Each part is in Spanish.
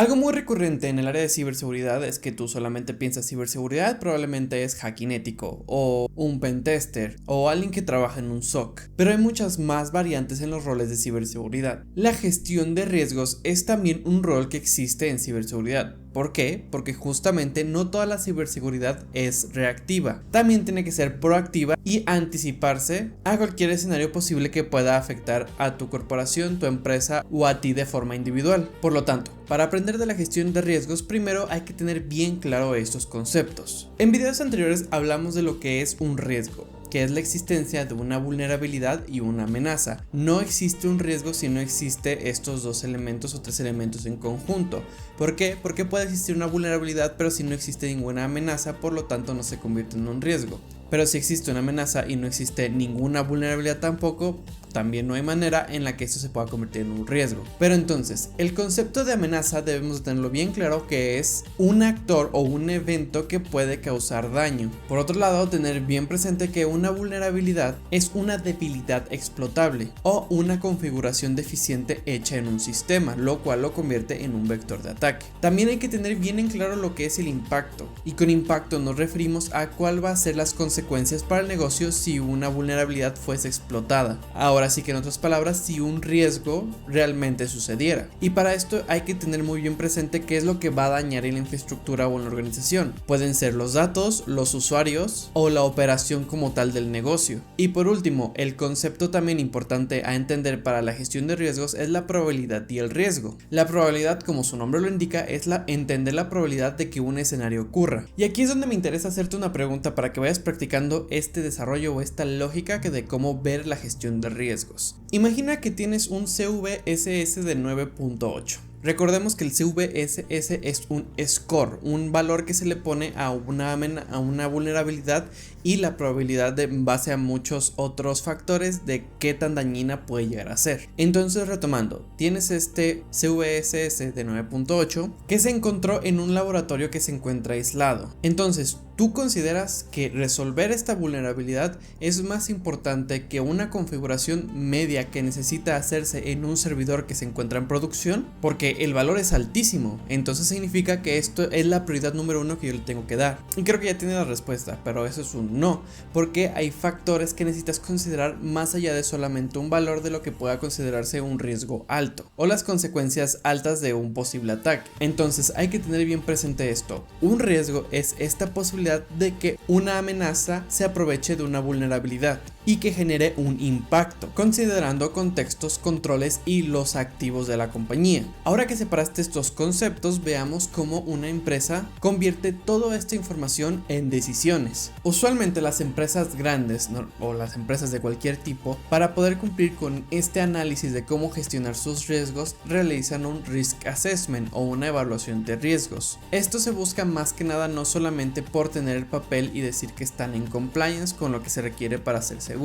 Algo muy recurrente en el área de ciberseguridad es que tú solamente piensas ciberseguridad, probablemente es hacking ético, o un pentester, o alguien que trabaja en un SOC. Pero hay muchas más variantes en los roles de ciberseguridad. La gestión de riesgos es también un rol que existe en ciberseguridad. ¿Por qué? Porque justamente no toda la ciberseguridad es reactiva. También tiene que ser proactiva y anticiparse a cualquier escenario posible que pueda afectar a tu corporación, tu empresa o a ti de forma individual. Por lo tanto, para aprender de la gestión de riesgos, primero hay que tener bien claro estos conceptos. En videos anteriores hablamos de lo que es un riesgo, que es la existencia de una vulnerabilidad y una amenaza. No existe un riesgo si no existe estos dos elementos o tres elementos en conjunto. ¿Por qué? Porque puede existir una vulnerabilidad, pero si no existe ninguna amenaza, por lo tanto no se convierte en un riesgo. Pero si existe una amenaza y no existe ninguna vulnerabilidad tampoco, también no hay manera en la que esto se pueda convertir en un riesgo. Pero entonces, el concepto de amenaza debemos tenerlo bien claro, que es un actor o un evento que puede causar daño. Por otro lado, tener bien presente que una vulnerabilidad es una debilidad explotable o una configuración deficiente hecha en un sistema, lo cual lo convierte en un vector de ataque. También hay que tener bien en claro lo que es el impacto, y con impacto nos referimos a cuál va a ser las consecuencias para el negocio si una vulnerabilidad fuese explotada. Ahora sí que en otras palabras, si un riesgo realmente sucediera. Y para esto hay que tener muy bien presente qué es lo que va a dañar en la infraestructura o en la organización. Pueden ser los datos, los usuarios o la operación como tal del negocio. Y por último, el concepto también importante a entender para la gestión de riesgos es la probabilidad y el riesgo. La probabilidad, como su nombre lo indica, es entender la probabilidad de que un escenario ocurra. Y aquí es donde me interesa hacerte una pregunta para que vayas practicando este desarrollo o esta lógica de cómo ver la gestión de riesgos. Imagina que tienes un CVSS de 9.8. Recordemos que el CVSS es un score, un valor que se le pone a una vulnerabilidad y la probabilidad en base a muchos otros factores de qué tan dañina puede llegar a ser. Entonces, retomando, tienes este CVSS de 9.8 que se encontró en un laboratorio que se encuentra aislado. Entonces, ¿tú consideras que resolver esta vulnerabilidad es más importante que una configuración media que necesita hacerse en un servidor que se encuentra en producción? Porque el valor es altísimo, entonces significa que esto es la prioridad número uno que yo le tengo que dar. Y creo que ya tiene la respuesta, pero eso es un no, porque hay factores que necesitas considerar más allá de solamente un valor de lo que pueda considerarse un riesgo alto o las consecuencias altas de un posible ataque. Entonces hay que tener bien presente esto. Un riesgo es esta posibilidad de que una amenaza se aproveche de una vulnerabilidad y que genere un impacto, considerando contextos, controles y los activos de la compañía. Ahora que separaste estos conceptos, veamos cómo una empresa convierte toda esta información en decisiones. Usualmente las empresas grandes, ¿no?, o las empresas de cualquier tipo, para poder cumplir con este análisis de cómo gestionar sus riesgos, realizan un risk assessment o una evaluación de riesgos. Esto se busca más que nada no solamente por tener el papel y decir que están en compliance con lo que se requiere para ser seguros,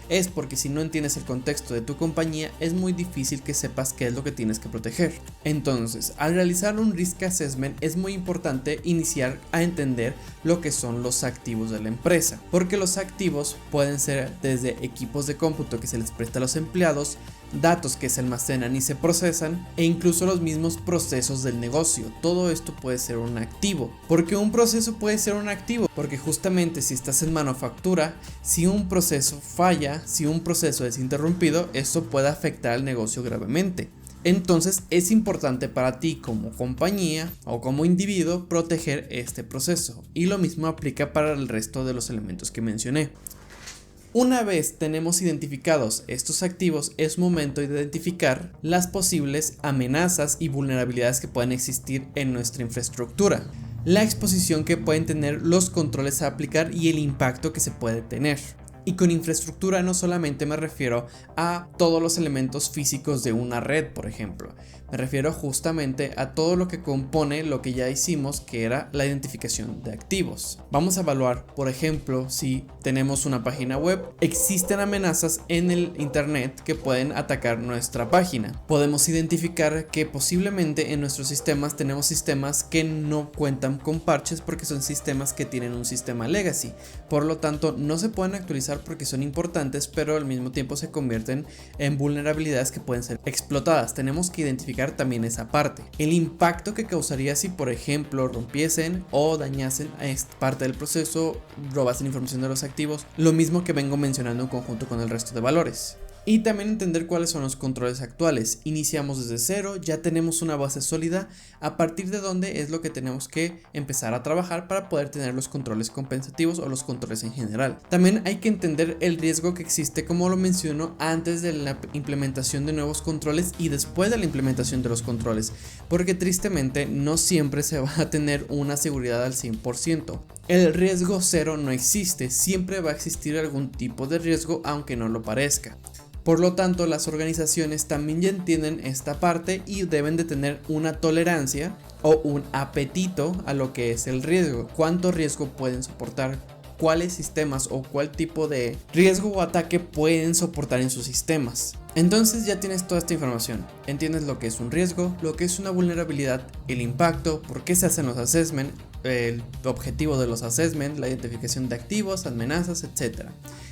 es porque si no entiendes el contexto de tu compañía es muy difícil que sepas qué es lo que tienes que proteger. Entonces, al realizar un risk assessment es muy importante iniciar a entender lo que son los activos de la empresa, porque los activos pueden ser desde equipos de cómputo que se les presta a los empleados, datos que se almacenan y se procesan, e incluso los mismos procesos del negocio. Todo esto puede ser un activo. ¿Por qué un proceso puede ser un activo? Porque justamente si estás en manufactura, si un proceso falla, si un proceso es interrumpido, esto puede afectar al negocio gravemente. Entonces es importante para ti como compañía o como individuo proteger este proceso, y lo mismo aplica para el resto de los elementos que mencioné. Una vez tenemos identificados estos activos, es momento de identificar las posibles amenazas y vulnerabilidades que pueden existir en nuestra infraestructura, la exposición que pueden tener los controles a aplicar y el impacto que se puede tener. Y con infraestructura no solamente me refiero a todos los elementos físicos de una red, por ejemplo. Me refiero justamente a todo lo que compone lo que ya hicimos, que era la identificación de activos. Vamos a evaluar, por ejemplo, si tenemos una página web, existen amenazas en el internet que pueden atacar nuestra página. Podemos identificar que posiblemente en nuestros sistemas tenemos sistemas que no cuentan con parches porque son sistemas que tienen un sistema legacy. Por lo tanto, no se pueden actualizar porque son importantes, pero al mismo tiempo se convierten en vulnerabilidades que pueden ser explotadas. Tenemos que identificar mitigar también esa parte. El impacto que causaría si por ejemplo rompiesen o dañasen a esta parte del proceso, robasen información de los activos, lo mismo que vengo mencionando en conjunto con el resto de valores. Y también entender cuáles son los controles actuales. Iniciamos desde cero, ya tenemos una base sólida, a partir de donde es lo que tenemos que empezar a trabajar para poder tener los controles compensativos o los controles en general. También hay que entender el riesgo que existe, como lo menciono, antes de la implementación de nuevos controles y después de la implementación de los controles, porque tristemente no siempre se va a tener una seguridad al 100%. El riesgo cero no existe, siempre va a existir algún tipo de riesgo aunque no lo parezca. Por lo tanto, las organizaciones también ya entienden esta parte y deben de tener una tolerancia o un apetito a lo que es el riesgo. ¿Cuánto riesgo pueden soportar? ¿Cuáles sistemas o cuál tipo de riesgo o ataque pueden soportar en sus sistemas? Entonces ya tienes toda esta información, entiendes lo que es un riesgo, lo que es una vulnerabilidad, el impacto, por qué se hacen los assessments, el objetivo de los assessments, la identificación de activos, amenazas, etc.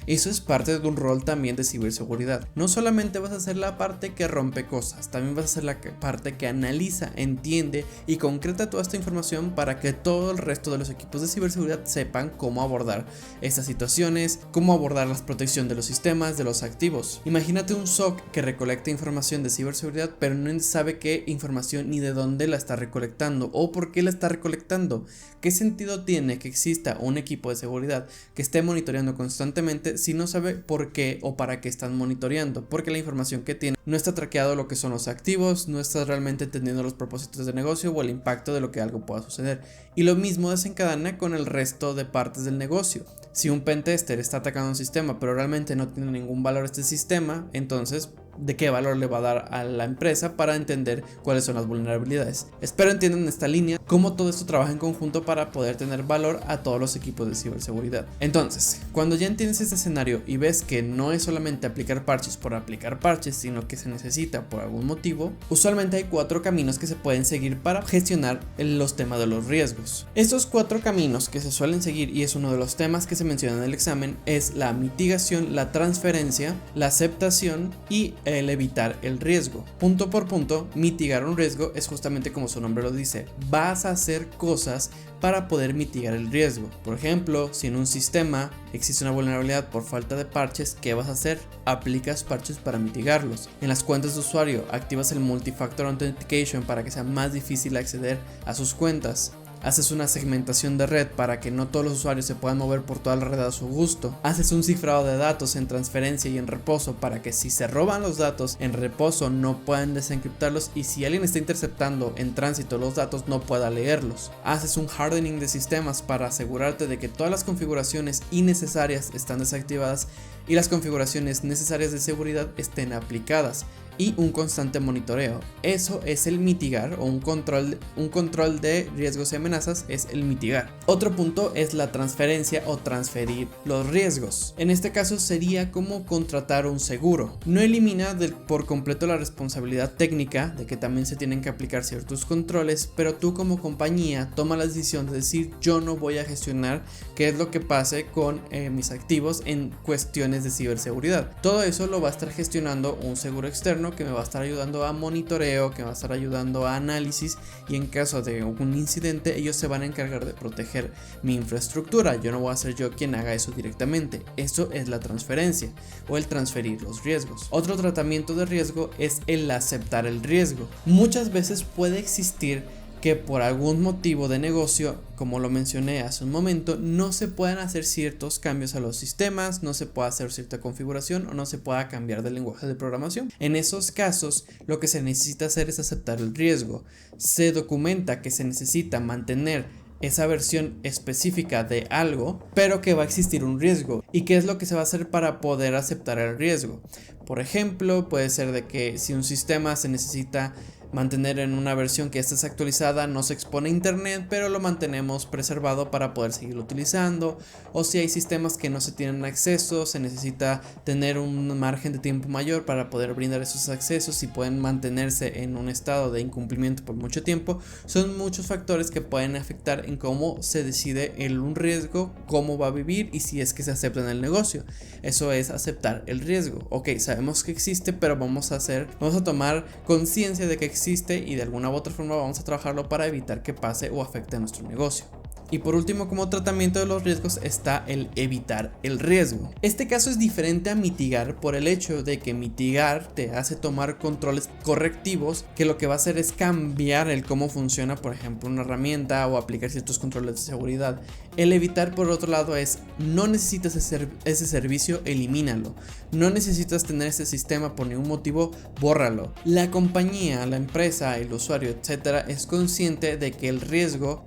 Eso es parte de un rol también de ciberseguridad. No solamente vas a hacer la parte que rompe cosas, también vas a hacer la parte que analiza, entiende y concreta toda esta información para que todo el resto de los equipos de ciberseguridad sepan cómo abordar estas situaciones, cómo abordar la protección de los sistemas, de los activos. Imagínate un SOC que recolecta información de ciberseguridad, pero no sabe qué información ni de dónde la está recolectando o por qué la está recolectando. ¿Qué sentido tiene que exista un equipo de seguridad que esté monitoreando constantemente si no sabe por qué o para qué están monitoreando? Porque la información que tiene no está traqueado lo que son los activos, no está realmente entendiendo los propósitos de negocio o el impacto de lo que algo pueda suceder. Y lo mismo desencadena con el resto de partes del negocio. Si un pentester está atacando un sistema pero realmente no tiene ningún valor este sistema, entonces ¿de qué valor le va a dar a la empresa para entender cuáles son las vulnerabilidades? Espero entiendan esta línea, cómo todo esto trabaja en conjunto para poder tener valor a todos los equipos de ciberseguridad. Entonces, cuando ya entiendes este escenario y ves que no es solamente aplicar parches por aplicar parches, sino que se necesita por algún motivo, usualmente hay 4 caminos que se pueden seguir para gestionar los temas de los riesgos. Estos 4 caminos que se suelen seguir, y es uno de los temas que se menciona en el examen, es la mitigación, la transferencia, la aceptación y el evitar el riesgo. Punto por punto, mitigar un riesgo es justamente como su nombre lo dice, vas a hacer cosas para poder mitigar el riesgo. Por ejemplo, si en un sistema existe una vulnerabilidad por falta de parches, ¿qué vas a hacer? Aplicas parches para mitigarlos. En las cuentas de usuario, activas el Multi-Factor Authentication para que sea más difícil acceder a sus cuentas. Haces una segmentación de red para que no todos los usuarios se puedan mover por toda la red a su gusto. Haces un cifrado de datos en transferencia y en reposo para que si se roban los datos en reposo no puedan desencriptarlos y si alguien está interceptando en tránsito los datos no pueda leerlos. Haces un hardening de sistemas para asegurarte de que todas las configuraciones innecesarias están desactivadas y las configuraciones necesarias de seguridad estén aplicadas. Y un constante monitoreo. Eso es el mitigar, o un control de riesgos y amenazas es el mitigar. Otro punto es la transferencia o transferir los riesgos. En este caso sería como contratar un seguro. No elimina por completo la responsabilidad técnica de que también se tienen que aplicar ciertos controles, pero tú como compañía toma la decisión de decir yo no voy a gestionar qué es lo que pase con mis activos en cuestiones de ciberseguridad. Todo eso lo va a estar gestionando un seguro externo que me va a estar ayudando a monitoreo, que me va a estar ayudando a análisis y en caso de un incidente ellos se van a encargar de proteger mi infraestructura. Yo no voy a ser yo quien haga eso directamente. Eso es la transferencia o el transferir los riesgos. Otro tratamiento de riesgo es el aceptar el riesgo. Muchas veces puede existir que por algún motivo de negocio, como lo mencioné hace un momento, no se puedan hacer ciertos cambios a los sistemas, no se pueda hacer cierta configuración o no se pueda cambiar de lenguaje de programación. En esos casos, lo que se necesita hacer es aceptar el riesgo. Se documenta que se necesita mantener esa versión específica de algo, pero que va a existir un riesgo. ¿Y qué es lo que se va a hacer para poder aceptar el riesgo? Por ejemplo, puede ser de que si un sistema se necesita mantener en una versión que esté actualizada, no se expone a internet, pero lo mantenemos preservado para poder seguirlo utilizando. O si hay sistemas que no se tienen acceso, se necesita tener un margen de tiempo mayor para poder brindar esos accesos y pueden mantenerse en un estado de incumplimiento por mucho tiempo. Son muchos factores que pueden afectar en cómo se decide un riesgo, cómo va a vivir y si es que se acepta en el negocio. Eso es aceptar el riesgo. Ok, sabemos que existe, pero vamos a tomar conciencia de que existe y de alguna u otra forma vamos a trabajarlo para evitar que pase o afecte a nuestro negocio. Y por último, como tratamiento de los riesgos está el evitar el riesgo. Este caso es diferente a mitigar por el hecho de que mitigar te hace tomar controles correctivos, que lo que va a hacer es cambiar el cómo funciona, por ejemplo, una herramienta o aplicar ciertos controles de seguridad. El evitar, por otro lado, es no necesitas ese servicio, elimínalo. No necesitas tener ese sistema por ningún motivo, bórralo. La compañía, la empresa, el usuario, etcétera, es consciente de que el riesgo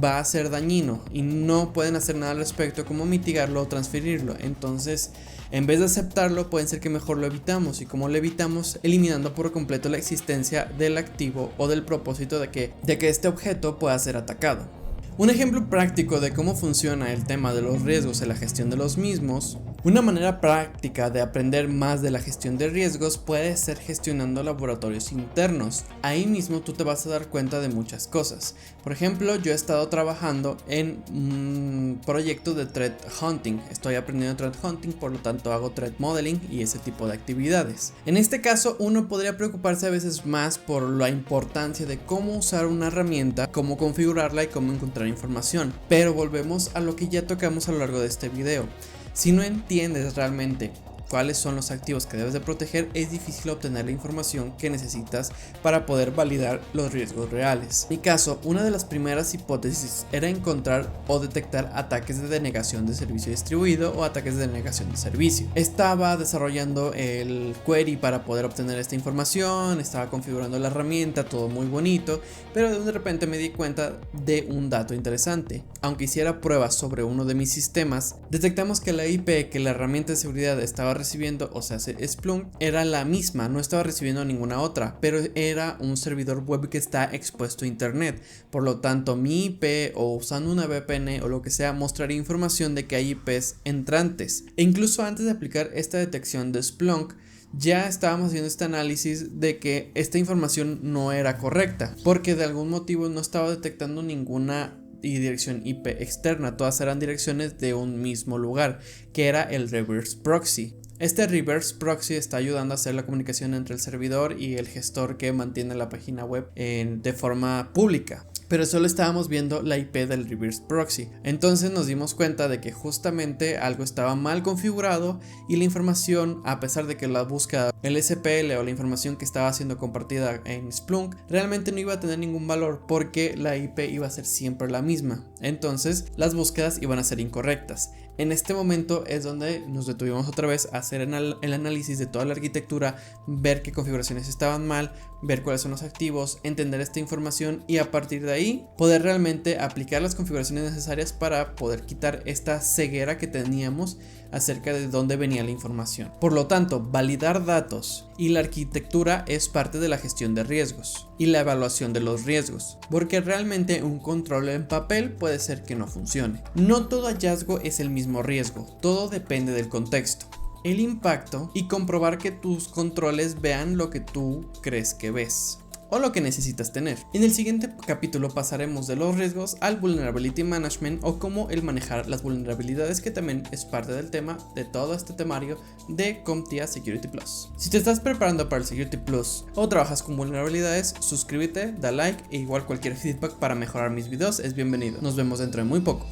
va a ser dañino y no pueden hacer nada al respecto como mitigarlo o transferirlo. Entonces, en vez de aceptarlo, pueden ser que mejor lo evitamos. ¿Y como lo evitamos? Eliminando por completo la existencia del activo o del propósito de que este objeto pueda ser atacado. Un ejemplo práctico de cómo funciona el tema de los riesgos en la gestión de los mismos. Una manera práctica de aprender más de la gestión de riesgos puede ser gestionando laboratorios internos. Ahí mismo tú te vas a dar cuenta de muchas cosas. Por ejemplo, yo he estado trabajando en un proyecto de threat hunting. Estoy aprendiendo threat hunting, por lo tanto hago threat modeling y ese tipo de actividades. En este caso, uno podría preocuparse a veces más por la importancia de cómo usar una herramienta, cómo configurarla y cómo encontrar información. Pero volvemos a lo que ya tocamos a lo largo de este video. Si no entiendes realmente cuáles son los activos que debes de proteger, es difícil obtener la información que necesitas para poder validar los riesgos reales. En mi caso, una de las primeras hipótesis era encontrar o detectar ataques de denegación de servicio distribuido o ataques de denegación de servicio. Estaba desarrollando el query para poder obtener esta información, estaba configurando la herramienta, todo muy bonito, pero de repente me di cuenta de un dato interesante. Aunque hiciera pruebas sobre uno de mis sistemas, detectamos que la IP que la herramienta de seguridad estaba recibiendo, o sea, Splunk, era la misma, no estaba recibiendo ninguna otra, pero era un servidor web que está expuesto a internet. Por lo tanto, mi IP o usando una VPN o lo que sea mostraría información de que hay IPs entrantes. E incluso antes de aplicar esta detección de Splunk, ya estábamos haciendo este análisis de que esta información no era correcta, porque de algún motivo no estaba detectando ninguna dirección IP externa, todas eran direcciones de un mismo lugar, que era el reverse proxy. Este reverse proxy está ayudando a hacer la comunicación entre el servidor y el gestor que mantiene la página web de forma pública. Pero solo estábamos viendo la IP del reverse proxy. Entonces nos dimos cuenta de que justamente algo estaba mal configurado y la información, a pesar de que la búsqueda, el SPL o la información que estaba siendo compartida en Splunk realmente no iba a tener ningún valor porque la IP iba a ser siempre la misma. Entonces las búsquedas iban a ser incorrectas. En este momento es donde nos detuvimos otra vez a hacer el análisis de toda la arquitectura, ver qué configuraciones estaban mal, ver cuáles son los activos, entender esta información y a partir de ahí poder realmente aplicar las configuraciones necesarias para poder quitar esta ceguera que teníamos acerca de dónde venía la información. Por lo tanto, validar datos y la arquitectura es parte de la gestión de riesgos y la evaluación de los riesgos, porque realmente un control en papel puede ser que no funcione. No todo hallazgo es el mismo riesgo, todo depende del contexto, el impacto y comprobar que tus controles vean lo que tú crees que ves o lo que necesitas tener. En el siguiente capítulo pasaremos de los riesgos al vulnerability management o cómo el manejar las vulnerabilidades, que también es parte del tema de todo este temario de CompTIA Security Plus. Si te estás preparando para el Security Plus o trabajas con vulnerabilidades, suscríbete, da like e igual cualquier feedback para mejorar mis videos es bienvenido. Nos vemos dentro de muy poco.